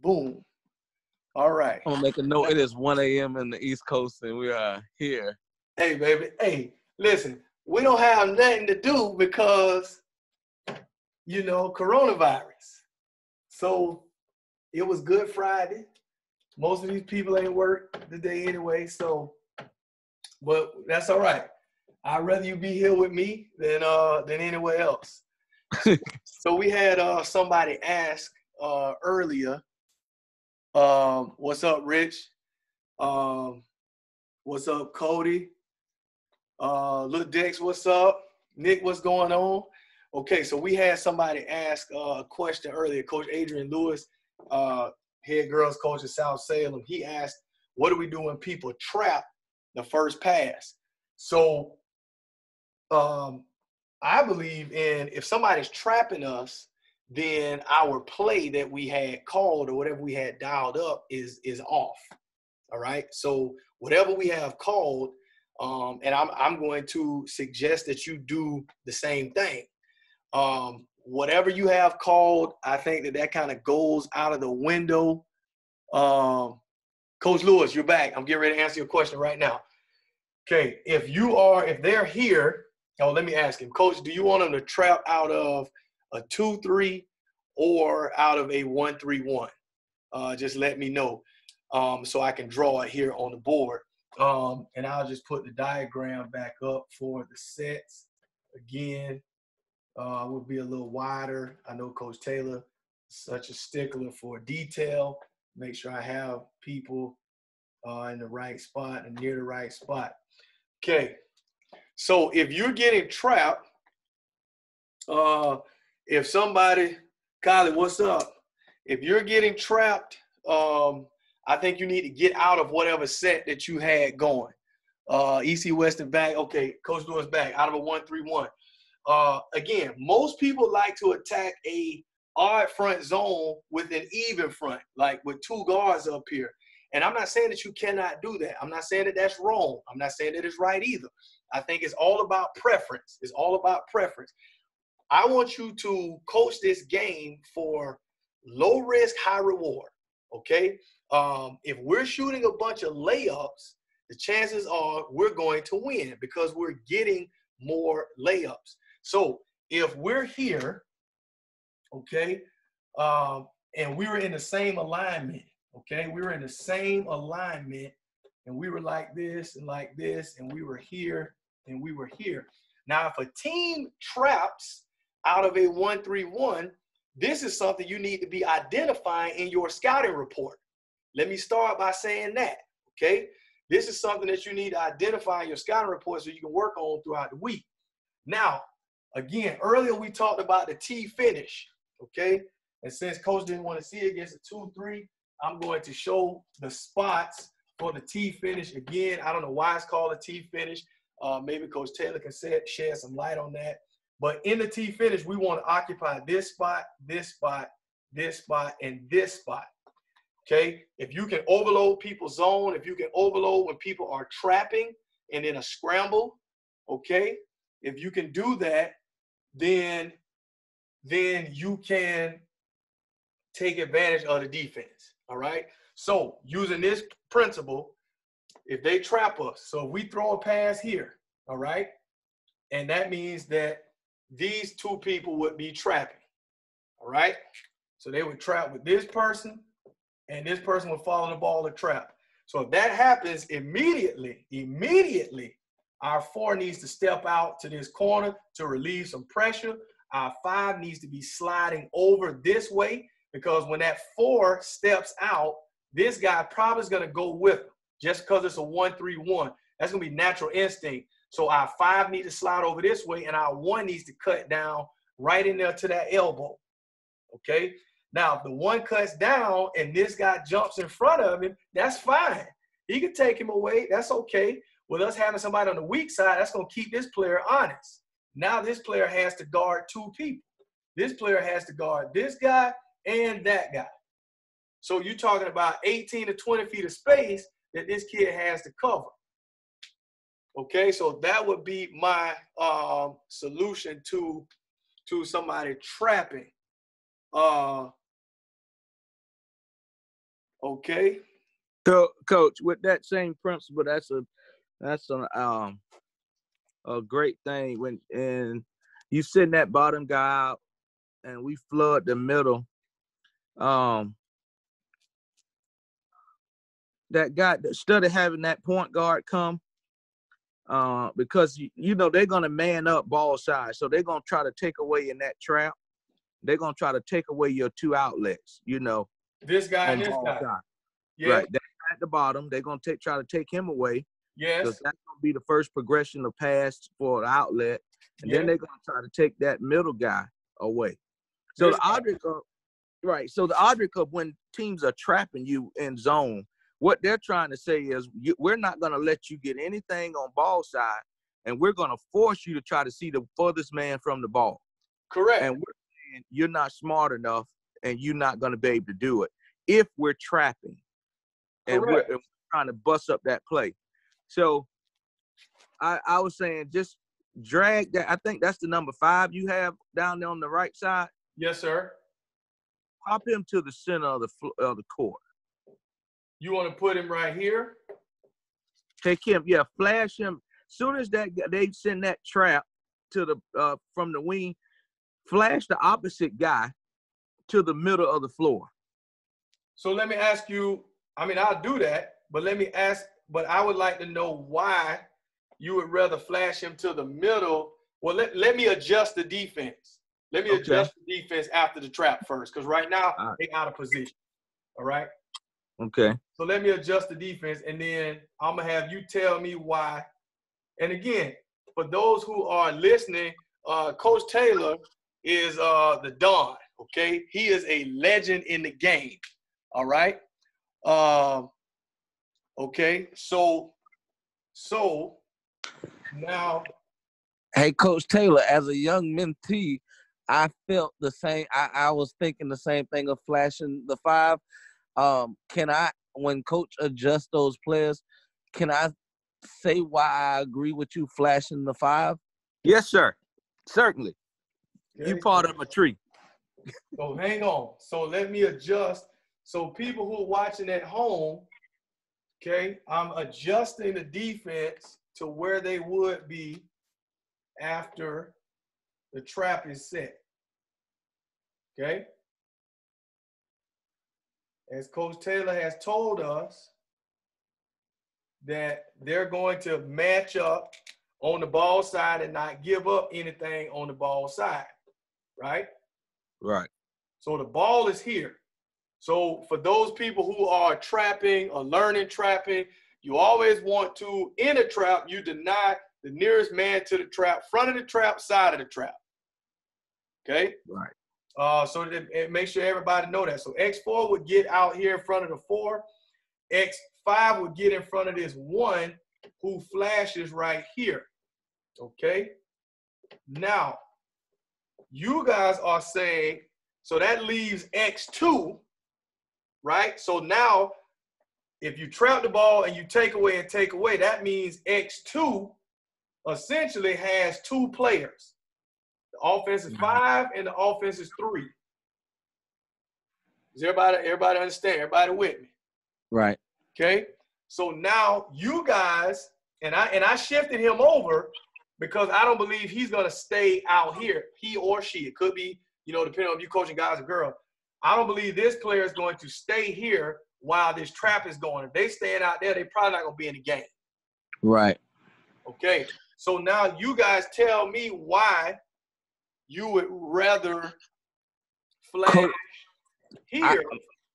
Boom. All right. I'm gonna make a note. It is 1 a.m. in the East Coast, and we are here. Hey, baby. Hey, listen. We don't have nothing to do because, coronavirus. So it was Good Friday. Most of these people ain't work today anyway. So, but that's all right. I'd rather you be here with me than anywhere else. So we had somebody ask earlier. What's up, Rich? What's up, Cody? Lil Dex, what's up? Nick, what's going on? Okay, so we had somebody ask a question earlier. Coach Adrian Lewis, head girls coach at South Salem, he asked, what do we do when people trap the first pass? So I believe if somebody's trapping us, then our play that we had called or whatever we had dialed up is off. All right. So whatever we have called, and I'm going to suggest that you do the same thing. Whatever you have called, I think that kind of goes out of the window. Coach Lewis, you're back. I'm getting ready to answer your question right now. Okay. If they're here, let me ask him, Coach, do you want them to trap out of a 2-3 or out of a 1-3-1? Just let me know so I can draw it here on the board. And I'll just put the diagram back up for the sets. Again, would be a little wider. I know Coach Taylor is such a stickler for detail. Make sure I have people in the right spot and near the right spot. Okay. So if you're getting trapped, if somebody, Kylie, what's up? If you're getting trapped, I think you need to get out of whatever set that you had going. EC Weston back. Okay, Coach Lewis back out of a 1-3-1. Again, most people like to attack a odd front zone with an even front, like with two guards up here. And I'm not saying that you cannot do that. I'm not saying that that's wrong. I'm not saying that it's right either. I think it's all about preference. It's all about preference. I want you to coach this game for low risk, high reward, okay? If we're shooting a bunch of layups, the chances are we're going to win because we're getting more layups. So if we're here, okay, and we were in the same alignment, okay? We were in the same alignment, and we were like this, and we were here, and we were here. Now, if a team traps out of a 1-3-1, this is something you need to be identifying in your scouting report. Let me start by saying that, okay? This is something that you need to identify in your scouting report so you can work on throughout the week. Now, again, earlier we talked about the T finish, okay? And since Coach didn't want to see it against a 2-3, I'm going to show the spots for the T finish. Again, I don't know why it's called a T finish. Maybe Coach Taylor can shed some light on that. But in the T finish, we want to occupy this spot, this spot, this spot, and this spot. Okay? If you can overload people's zone, if you can overload when people are trapping and in a scramble, okay? If you can do that, then you can take advantage of the defense, all right? So using this principle, if they trap us, so if we throw a pass here, all right? And that means that these two people would be trapping, all right? So they would trap with this person, and this person would follow the ball to trap. So if that happens, immediately, our 4 needs to step out to this corner to relieve some pressure. Our 5 needs to be sliding over this way because when that 4 steps out, this guy probably is going to go with him just because it's a 1-3-1. That's going to be natural instinct. So our 5 needs to slide over this way, and our 1 needs to cut down right in there to that elbow, okay? Now, if the 1 cuts down and this guy jumps in front of him, that's fine. He can take him away. That's okay. With us having somebody on the weak side, that's going to keep this player honest. Now this player has to guard 2 people. This player has to guard this guy and that guy. So you're talking about 18 to 20 feet of space that this kid has to cover. Okay, so that would be my solution to somebody trapping. Okay. So, Coach, with that same principle, that's a great thing and you send that bottom guy out and we flood the middle. That guy, instead of having that point guard come, because you know they're gonna man up ball side, so they're gonna try to take away in that trap. They're gonna try to take away your two outlets, you know. This guy On and this ball guy. side. Yeah. Right. That guy at the bottom, they're gonna try to take him away. Yes. Because that's gonna be the first progression of pass for the outlet, and then they're gonna try to take that middle guy away. So the object of when teams are trapping you in zone, what they're trying to say is we're not going to let you get anything on ball side, and we're going to force you to try to see the furthest man from the ball. Correct. And we're saying you're not smart enough, and you're not going to be able to do it if we're trapping. And we're trying to bust up that play. So I was saying just drag that. I think that's the number 5 you have down there on the right side. Yes, sir. Pop him to the center of the court. You want to put him right here? Take him, flash him. Soon as they send that trap to the from the wing, flash the opposite guy to the middle of the floor. So let me ask you, I mean, I'll do that, but but I would like to know why you would rather flash him to the middle. Well, let me adjust the defense. Let me adjust the defense after the trap first, because right now they're out of position. All right? Okay. So let me adjust the defense, and then I'm going to have you tell me why. And again, for those who are listening, Coach Taylor is the Don, okay? He is a legend in the game, all right? Okay, so now. Hey, Coach Taylor, as a young mentee, I felt the same. I was thinking the same thing of flashing the 5. Can I, when Coach adjusts those players, can I say why I agree with you flashing the 5? Yes, sir. Certainly. Okay. You part of a tree. So hang on. So let me adjust. So people who are watching at home, okay, I'm adjusting the defense to where they would be after the trap is set. Okay? As Coach Taylor has told us that they're going to match up on the ball side and not give up anything on the ball side, right? Right. So the ball is here. So for those people who are trapping or learning trapping, you always want to, in a trap, you deny the nearest man to the trap, front of the trap, side of the trap. Okay? Right. So it makes sure everybody know that. So X4 would get out here in front of the 4. X5 would get in front of this 1 who flashes right here. Okay? Now, you guys are saying, so that leaves X2, right? So now, if you trap the ball and you take away and take away, that means X2 essentially has 2 players. The offense is 5 and the offense is 3. Does everybody understand? Everybody with me? Right. Okay. So now you guys, and I shifted him over because I don't believe he's gonna stay out here. He or she. It could be, depending on if you're coaching guys or girls. I don't believe this player is going to stay here while this trap is going. If they stand out there, they're probably not gonna be in the game. Right. Okay. So now you guys tell me why you would rather flash here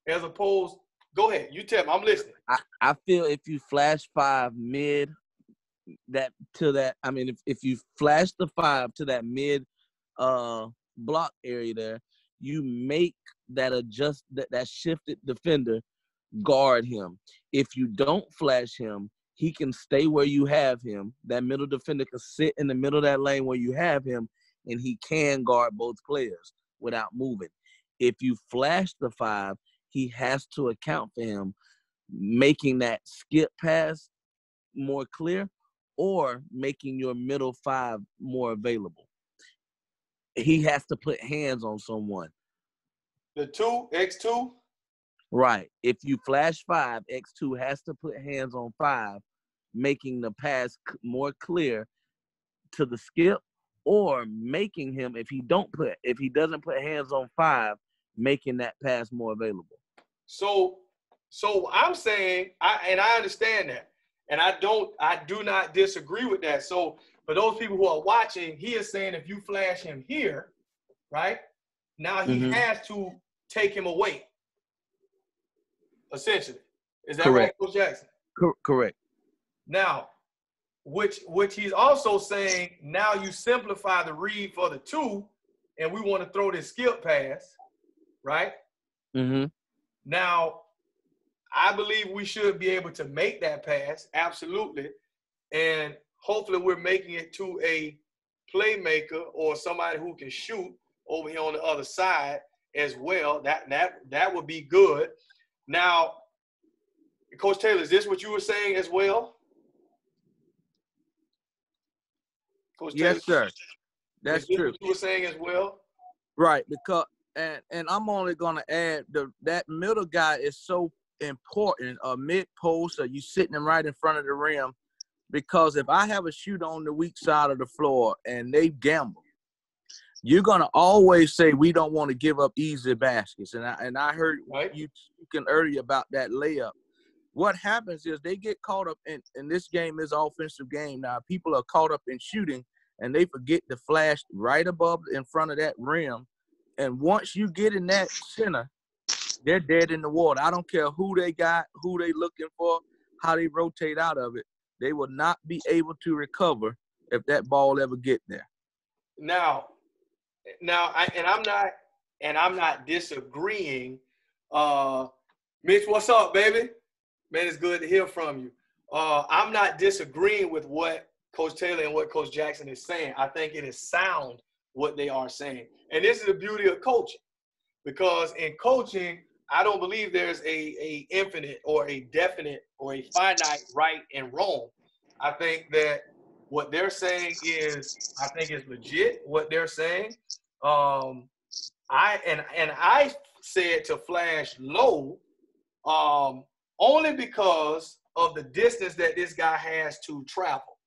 as opposed. Go ahead. You tell me. I'm listening. I feel if you flash 5 mid if you flash the 5 to that mid block area there, you make that that shifted defender guard him. If you don't flash him, he can stay where you have him. That middle defender can sit in the middle of that lane where you have him, and he can guard both players without moving. If you flash the 5, he has to account for him making that skip pass more clear or making your middle 5 more available. He has to put hands on someone. The 2, X2? Right. If you flash 5, X2 has to put hands on 5, making the pass more clear to the skip, or making him, if he doesn't put hands on 5, making that pass more available. So I'm saying, I understand that, and I do not disagree with that. So for those people who are watching, he is saying if you flash him here, right now he has to take him away. Essentially, is that correct, right, Coach Jackson? Correct. Now, which he's also saying, now you simplify the read for the 2, and we want to throw this skip pass, right? Now, I believe we should be able to make that pass, absolutely, and hopefully we're making it to a playmaker or somebody who can shoot over here on the other side as well. That would be good. Now, Coach Taylor, is this what you were saying as well? Coach yes, Taylor, sir. That's true. What you were saying as well? Right, because and I'm only gonna add that middle guy is so important, mid post, or you sitting him right in front of the rim, because if I have a shooter on the weak side of the floor and they gamble, you're gonna always say we don't want to give up easy baskets. And I heard you speaking earlier about that layup. What happens is they get caught up in this game is offensive game. Now people are caught up in shooting and they forget to flash right above in front of that rim. And once you get in that center, they're dead in the water. I don't care who they got, who they looking for, how they rotate out of it. They will not be able to recover if that ball ever get there. Now, I'm not disagreeing. Mitch, what's up, baby? Man, it's good to hear from you. I'm not disagreeing with what Coach Taylor and what Coach Jackson is saying. I think it is sound what they are saying. And this is the beauty of coaching. Because in coaching, I don't believe there's a infinite or a definite or a finite right and wrong. I think that what they're saying is legit what they're saying. I said to flash low only because of the distance that this guy has to travel.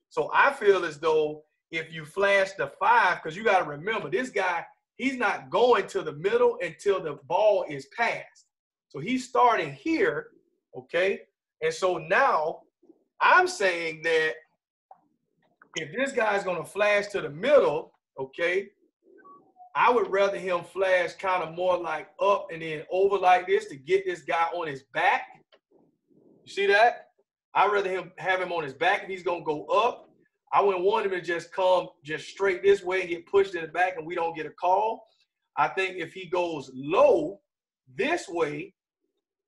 So I feel as though if you flash the 5, because you got to remember, this guy, he's not going to the middle until the ball is passed. So he's starting here, okay? And so now I'm saying that if this guy's going to flash to the middle, okay, I would rather him flash kind of more like up and then over like this to get this guy on his back. You see that? I'd rather have him on his back if he's going to go up. I wouldn't want him to just come just straight this way and get pushed in the back and we don't get a call. I think if he goes low this way,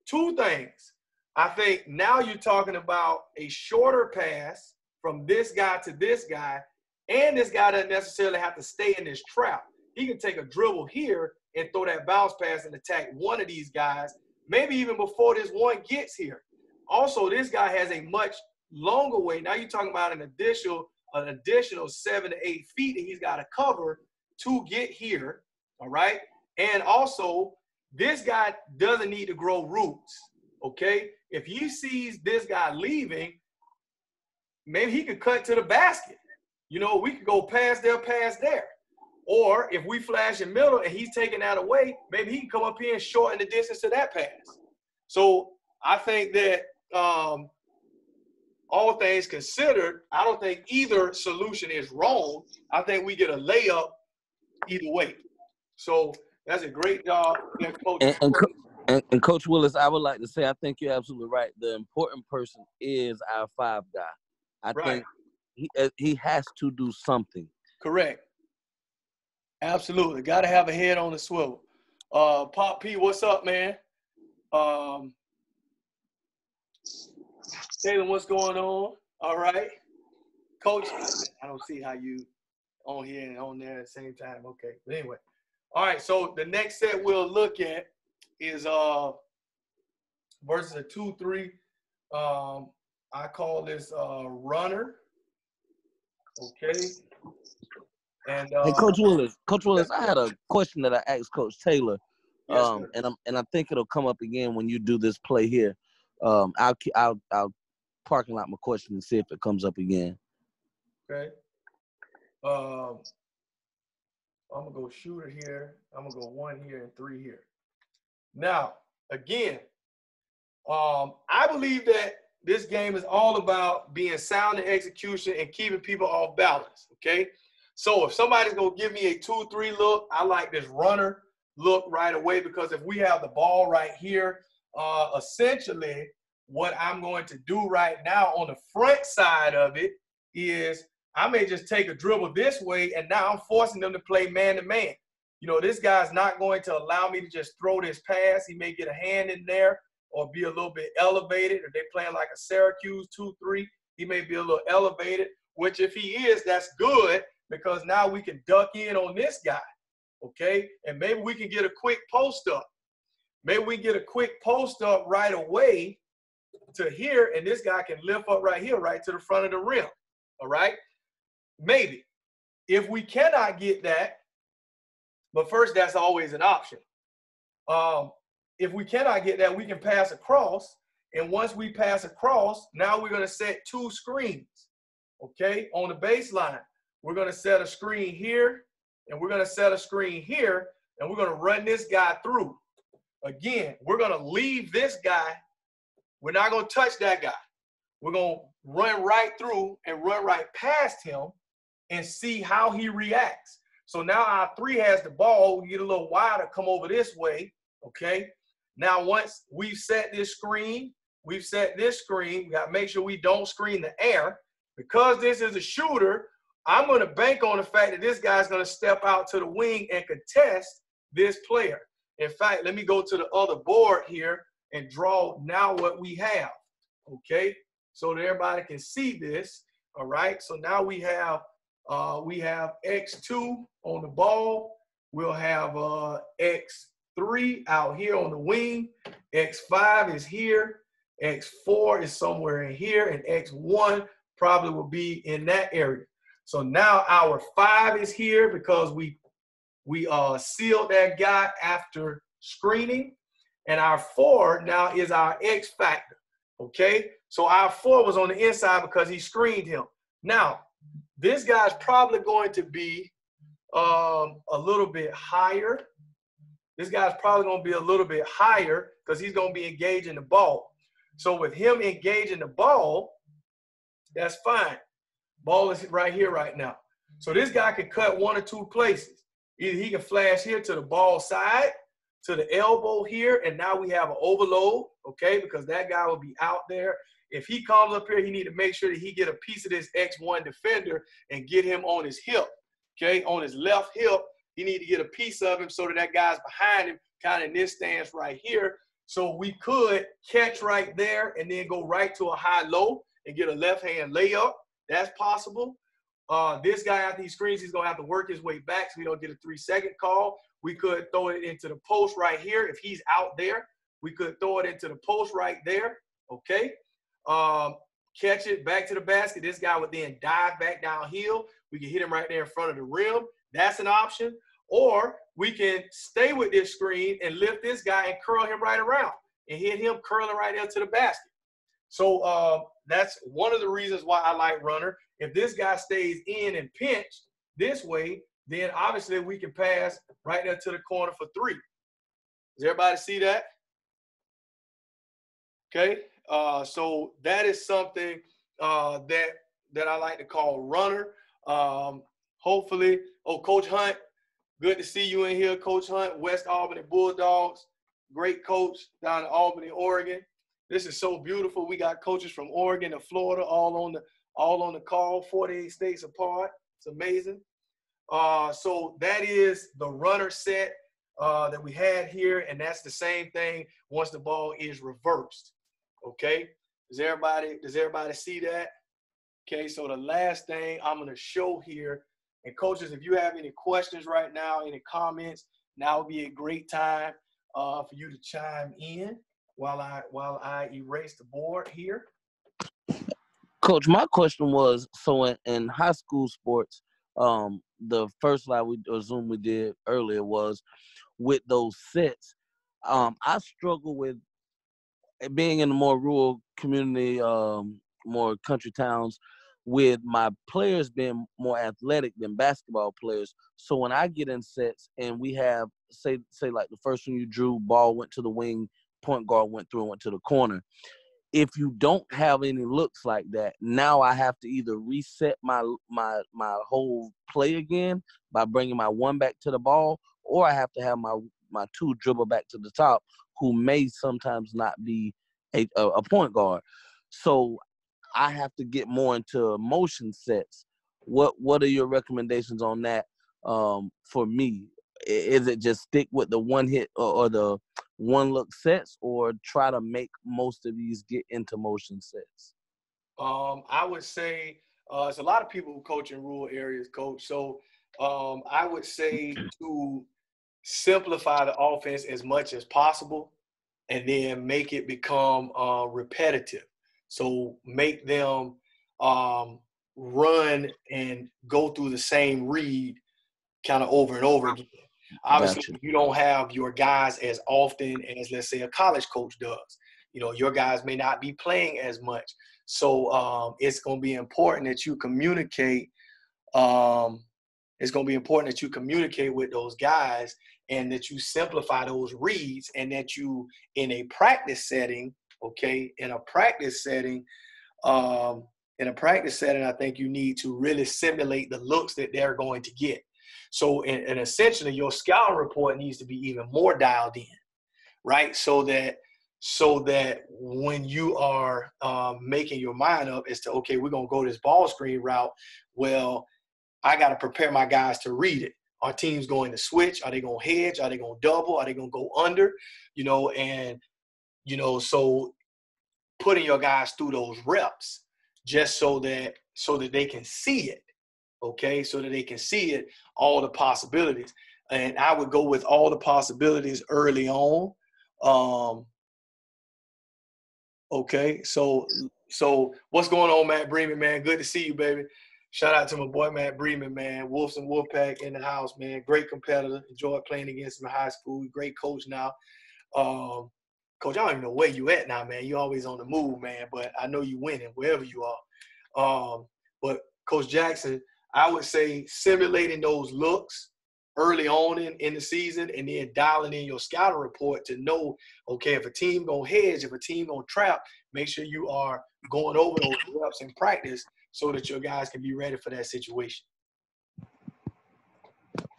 2 things. I think now you're talking about a shorter pass from this guy to this guy, and this guy doesn't necessarily have to stay in this trap. He can take a dribble here and throw that bounce pass and attack one of these guys, maybe even before this one gets here. Also, this guy has a much longer way. Now you're talking about an additional 7 to 8 feet that he's got to cover to get here, all right? And also, this guy doesn't need to grow roots, okay? If he sees this guy leaving, maybe he could cut to the basket. You know, we could go pass there. Or if we flash in middle and he's taking that away, maybe he can come up here and shorten the distance to that pass. So I think that all things considered, I don't think either solution is wrong. I think we get a layup either way. So that's a great job, Coach. And Coach Willis, I would like to say I think you're absolutely right. The important person is our 5 guy. I think he has to do something. Correct. Absolutely. Got to have a head on the swivel. Pop P, what's up, man? Taylor, what's going on? All right. Coach, I don't see how you on here and on there at the same time. Okay. But anyway. All right. So the next set we'll look at is versus a 2-3. I call this runner. Okay. And hey, Coach Willis, I had a question that I asked Coach Taylor Yes, sir. And I think it'll come up again when you do this play here. I'll parking lot my question and see if it comes up again. Okay. I'm gonna go shooter here. I'm gonna go 1 here and 3 here. Now, again, I believe that this game is all about being sound in execution and keeping people off balance. Okay. So if somebody's gonna give me a 2-3 look, I like this runner look right away, because if we have the ball right here, essentially what I'm going to do right now on the front side of it is I may just take a dribble this way, and now I'm forcing them to play man-to-man. You know, this guy's not going to allow me to just throw this pass. He may get a hand in there or be a little bit elevated. If they're playing like a Syracuse 2-3, he may be a little elevated, which if he is, that's good, because now we can duck in on this guy, okay? And maybe we can get a quick post up. Maybe we get a quick post up right away to here, and this guy can lift up right here, right to the front of the rim, all right? Maybe. If we cannot get that, but first, that's always an option. If we cannot get that, we can pass across, and once we pass across, now we're going to set 2 screens, okay, on the baseline. We're going to set a screen here, and we're going to set a screen here, and we're going to run this guy through. Again, we're going to leave this guy. We're not going to touch that guy. We're going to run right through and run right past him and see how he reacts. So now our 3 has the ball. We get a little wider, come over this way, okay? Now once we've set this screen, we got to make sure we don't screen the air. Because this is a shooter, I'm going to bank on the fact that this guy's going to step out to the wing and contest this player. In fact, let me go to the other board here and draw now what we have, okay? So that everybody can see this, all right? So now we have X2 on the ball. We'll have X3 out here on the wing. X5 is here. X4 is somewhere in here. And X1 probably will be in that area. So now our 5 is here because we sealed that guy after screening. And our 4 now is our X factor, okay? So our 4 was on the inside because he screened him. Now, this guy's probably going to be a little bit higher. This guy's probably going to be a little bit higher because he's going to be engaging the ball. So with him engaging the ball, that's fine. Ball is right here right now. So this guy can cut 1 or 2 places. Either he can flash here to the ball side, to the elbow here, and now we have an overload, okay, because that guy will be out there. If he comes up here, he need to make sure that he get a piece of this X1 defender and get him on his hip, okay, on his left hip. He need to get a piece of him so that that guy's behind him, kind of in this stance right here. So we could catch right there and then go right to a high-low and get a left-hand layup. That's possible. This guy, after he screens, he's going to have to work his way back so we don't get a 3-second call. We could throw it into the post right here. If he's out there, we could throw it into the post right there, okay? Catch it back to the basket. This guy would then dive back downhill. We can hit him right there in front of the rim. That's an option. Or we can stay with this screen and lift this guy and curl him right around and hit him curling right there to the basket. So that's one of the reasons why I like runner. If this guy stays in and pinched this way, then obviously we can pass right there to the corner for 3. Does everybody see that? Okay. So that is something that I like to call runner. Hopefully, Coach Hunt, good to see you in here, Coach Hunt, West Albany Bulldogs, great coach down in Albany, Oregon. This is so beautiful. We got coaches from Oregon and Florida all on the call, 48 states apart. It's amazing. So that is the runner set that we had here, and that's the same thing once the ball is reversed. Okay, does everybody see that? Okay, so the last thing I'm going to show here, and coaches, if you have any questions right now, any comments, now would be a great time for you to chime in while I erase the board here. Coach, my question was, so in high school sports, the first live Zoom we did earlier was, with those sets. I struggle with being in a more rural community, more country towns, with my players being more athletic than basketball players. So when I get in sets and we have, say like the first one you drew, ball went to the wing, point guard went through and went to the corner. If you don't have any looks like that, now I have to either reset my whole play again by bringing my one back to the ball, or I have to have my two dribble back to the top, who may sometimes not be a point guard. So I have to get more into motion sets. What are your recommendations on that for me? Is it just stick with the one hit or the one look sets, or try to make most of these get into motion sets? I would say there's a lot of people who coach in rural areas, coach. So I would say to simplify the offense as much as possible, and then make it become repetitive. So make them run and go through the same read kind of over and over again. Obviously, Gotcha. you don't have your guys as often as, let's say, a college coach does. You know, your guys may not be playing as much. So it's going to be important that you communicate. It's going to be important that you communicate with those guys, and that you simplify those reads, and that you, in a practice setting, I think you need to really simulate the looks that they're going to get. So, and essentially, your scouting report needs to be even more dialed in, right? So that when you are making your mind up as to, okay, we're going to go this ball screen route, well, I got to prepare my guys to read it. Our team's going to switch. Are they going to hedge? Are they going to double? Are they going to go under? So putting your guys through those reps just so that they can see it, okay? So that they can see it, all the possibilities. And I would go with all the possibilities early on. Okay, so what's going on, Matt Bremen, man? Good to see you, baby. Shout out to my boy, Matt Bremen, man. Wolves and Wolfpack in the house, man. Great competitor. Enjoyed playing against him in high school. Great coach now. Coach, I don't even know where you at now, man. You always on the move, man. But I know you winning wherever you are. But Coach Jackson, I would say simulating those looks early on in the season, and then dialing in your scouting report to know, okay, if a team gonna hedge, if a team gonna trap, make sure you are going over those reps in practice so that your guys can be ready for that situation.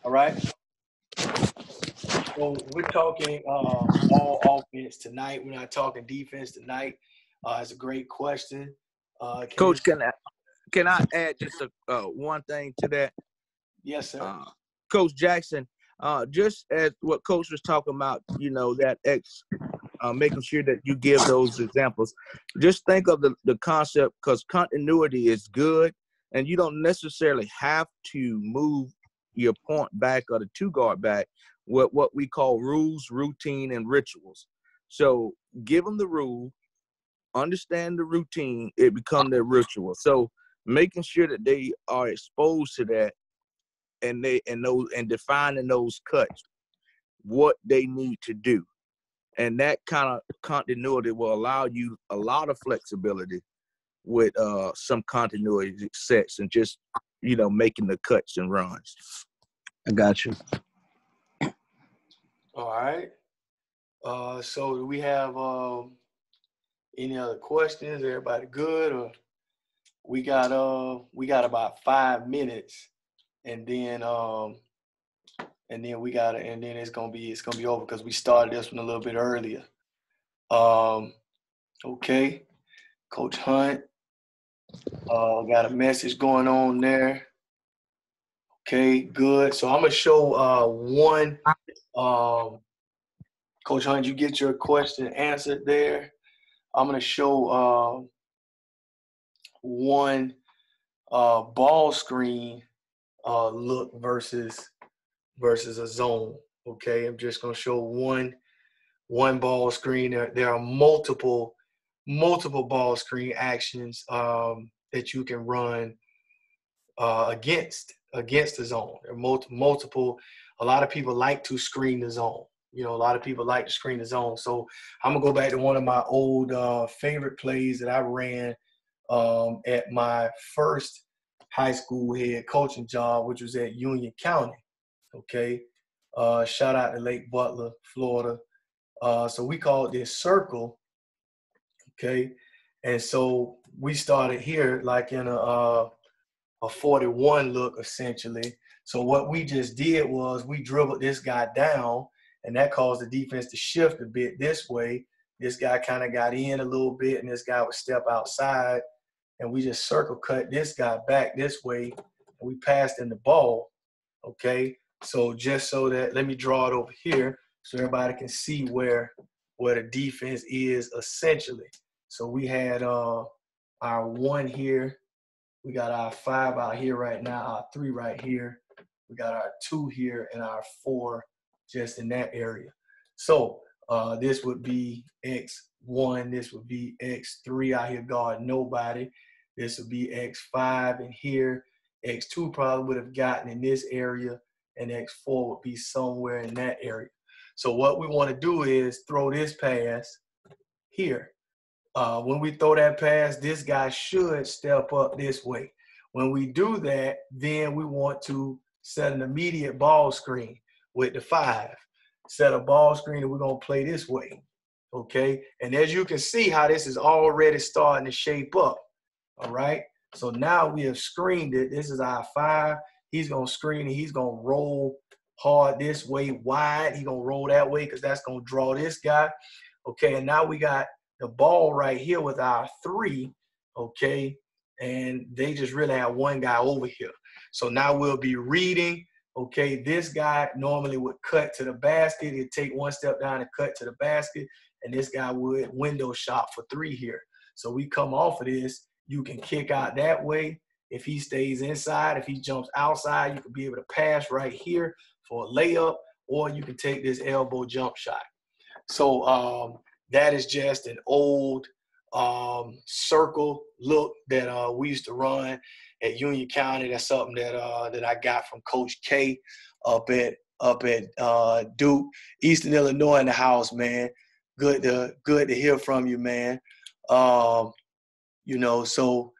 All right? So we're talking all offense tonight. We're not talking defense tonight. It's a great question. Coach, can I add just one thing to that? Yes, sir. Coach Jackson, just as what Coach was talking about, that making sure that you give those examples. Just think of the concept, because continuity is good, and you don't necessarily have to move your point back or the two guard back. What we call rules, routine, and rituals. So give them the rule, understand the routine, it become their ritual. So making sure that they are exposed to that, and defining those cuts, what they need to do. And that kind of continuity will allow you a lot of flexibility with some continuity sets, and just, making the cuts and runs. I got you. All right. So do we have any other questions? Everybody good? Or we got about 5 minutes, and then it's gonna be over because we started this one a little bit earlier. Okay, Coach Hunt, got a message going on there. Okay, good. So I'm gonna show one. Coach Hunt, you get your question answered there. I'm gonna show one ball screen look versus a zone. Okay, I'm just gonna show one ball screen. There are multiple ball screen actions that you can run against the zone. There are multiple a lot of people like to screen the zone. You know, a lot of people like to screen the zone. So I'm going to go back to one of my old favorite plays that I ran at my first high school head coaching job, which was at Union County. Okay. Shout out to Lake Butler, Florida. So we called this circle. Okay. And so we started here like in a 41 look essentially. So what we just did was we dribbled this guy down, and that caused the defense to shift a bit this way. This guy kind of got in a little bit, and this guy would step outside, and we just circle cut this guy back this way, and we passed in the ball. Okay. So just so that, let me draw it over here so everybody can see where the defense is essentially. So we had our 1 here. We got our 5 out here right now, our 3 right here. We got our 2 here and our 4 just in that area. So this would be X1. This would be X3 out here guarding nobody. This would be X5 in here. X2 probably would have gotten in this area, and X4 would be somewhere in that area. So what we want to do is throw this pass here. When we throw that pass, this guy should step up this way. When we do that, then we want to set an immediate ball screen with the 5. Set a ball screen, and we're going to play this way. Okay? And as you can see how this is already starting to shape up. All right? So now we have screened it. This is our 5. He's going to screen it. He's going to roll hard this way, wide. He's going to roll that way because that's going to draw this guy. Okay, and now we got the ball right here with our 3, okay, and they just really have 1 guy over here. So now we'll be reading, okay, this guy normally would cut to the basket. He'd take 1 step down and cut to the basket, and this guy would window shot for 3 here. So we come off of this. You can kick out that way. If he stays inside, if he jumps outside, you can be able to pass right here for a layup, or you can take this elbow jump shot. So that is just an old circle look that we used to run at Union County. That's something that I got from Coach K up at Duke. Eastern Illinois in the house, man. Good to hear from you, man. You know, so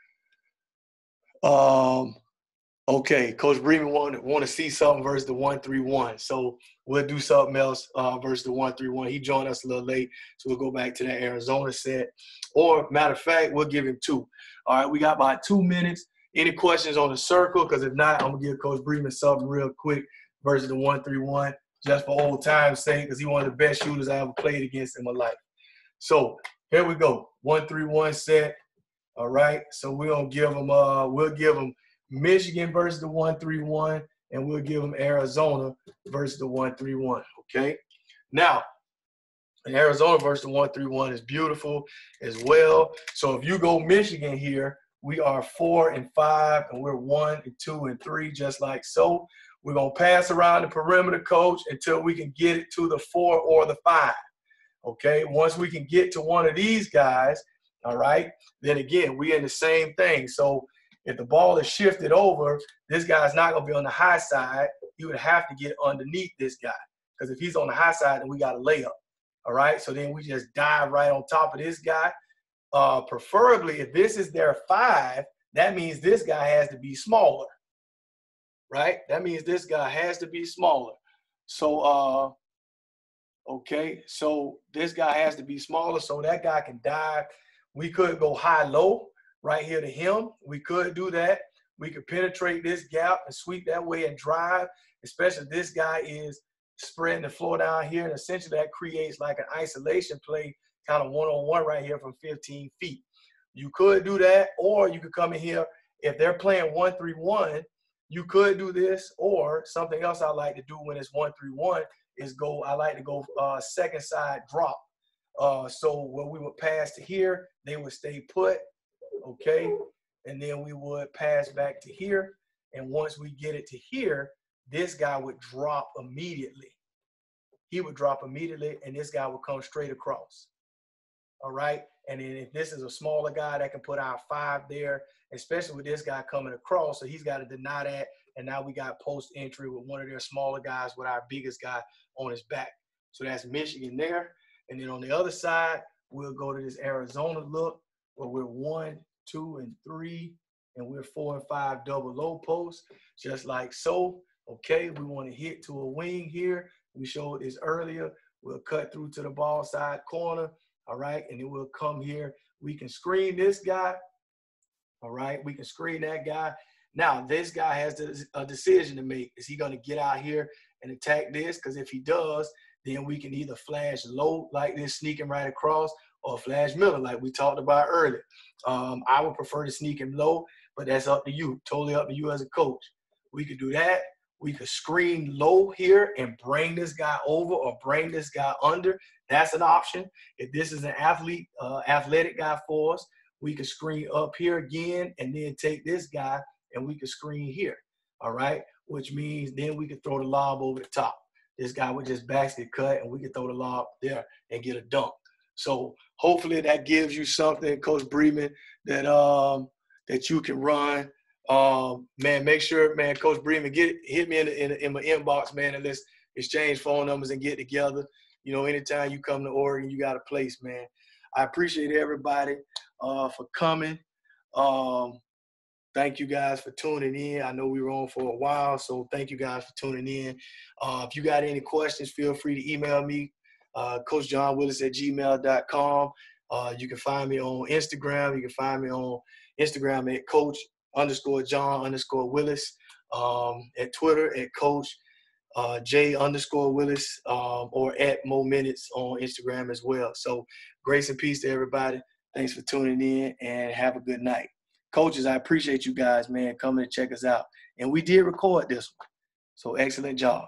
okay, Coach Bremen want to see something versus the 1-3-1. So we'll do something else versus the 1-3-1. He joined us a little late, so we'll go back to that Arizona set. Or, matter of fact, we'll give him 2. All right, we got about 2 minutes. Any questions on the circle? Because if not, I'm going to give Coach Bremen something real quick versus the 1-3-1, just for old time's sake, because he's one of the best shooters I ever played against in my life. So here we go, 1-3-1 set. All right, so we'll give them Michigan versus the 1-3-1, and we'll give them Arizona versus the 1-3-1, okay? Now, Arizona versus the 1-3-1 is beautiful as well. So if you go Michigan here, we are 4 and 5, and we're 1 and 2 and 3, just like so. We're going to pass around the perimeter, coach, until we can get it to the 4 or the 5, okay? Once we can get to one of these guys, all right, then again, we're in the same thing. So if the ball is shifted over, this guy's not going to be on the high side. He would have to get underneath this guy, because if he's on the high side, then we got a layup. All right, so then we just dive right on top of this guy. Preferably, if this is their 5, that means this guy has to be smaller, right? That means this guy has to be smaller. So, okay, so this guy has to be smaller so that guy can dive. We could go high-low right here to him. We could do that. We could penetrate this gap and sweep that way and drive, especially if this guy is spreading the floor down here. And essentially that creates like an isolation play, kind of one-on-one right here from 15 feet. You could do that, or you could come in here. If they're playing 1-3-1, you could do this, or something else I like to do when it's 1-3-1 is I like to go second side drop. So when we would pass to here, they would stay put, okay? And then we would pass back to here. And once we get it to here, this guy would drop immediately. He would drop immediately, and this guy would come straight across. All right? And then if this is a smaller guy, that can put our 5 there, especially with this guy coming across. So he's got to deny that. and now we got post entry with one of their smaller guys with our biggest guy on his back. So that's Michigan there. And then on the other side, we'll go to this Arizona look where we're 1, 2, and 3, and we're 4 and 5 double low posts, just like so. Okay, we want to hit to a wing here. We showed this earlier. We'll cut through to the ball side corner, all right? And then we'll come here. We can screen this guy, all right? We can screen that guy. Now, this guy has a decision to make. Is he going to get out here and attack this? Because if he does, then we can either flash low like this, sneaking right across, or flash middle like we talked about earlier. I would prefer to sneak him low, but that's up to you, totally up to you as a coach. We could do that. We could screen low here and bring this guy over or bring this guy under. That's an option. If this is an athletic guy for us, we could screen up here again and then take this guy and we could screen here, all right? Which means then we could throw the lob over the top. This guy would just basket cut and we could throw the lob there and get a dunk. So hopefully that gives you something, Coach Breeman, that you can run. Man, make sure, man, Coach Breeman, hit me in my inbox, man, and let's exchange phone numbers and get together. You know, anytime you come to Oregon, you got a place, man. I appreciate everybody for coming. Thank you guys for tuning in. I know we were on for a while, so thank you guys for tuning in. If you got any questions, feel free to email me, coachjohnwillis@gmail.com. You can find me on Instagram. You can find me on Instagram at coach_John_Willis. At Twitter at coach J_Willis, or at Mo Minutes on Instagram as well. So grace and peace to everybody. Thanks for tuning in and have a good night. Coaches, I appreciate you guys, man, coming to check us out. And we did record this one. So excellent job.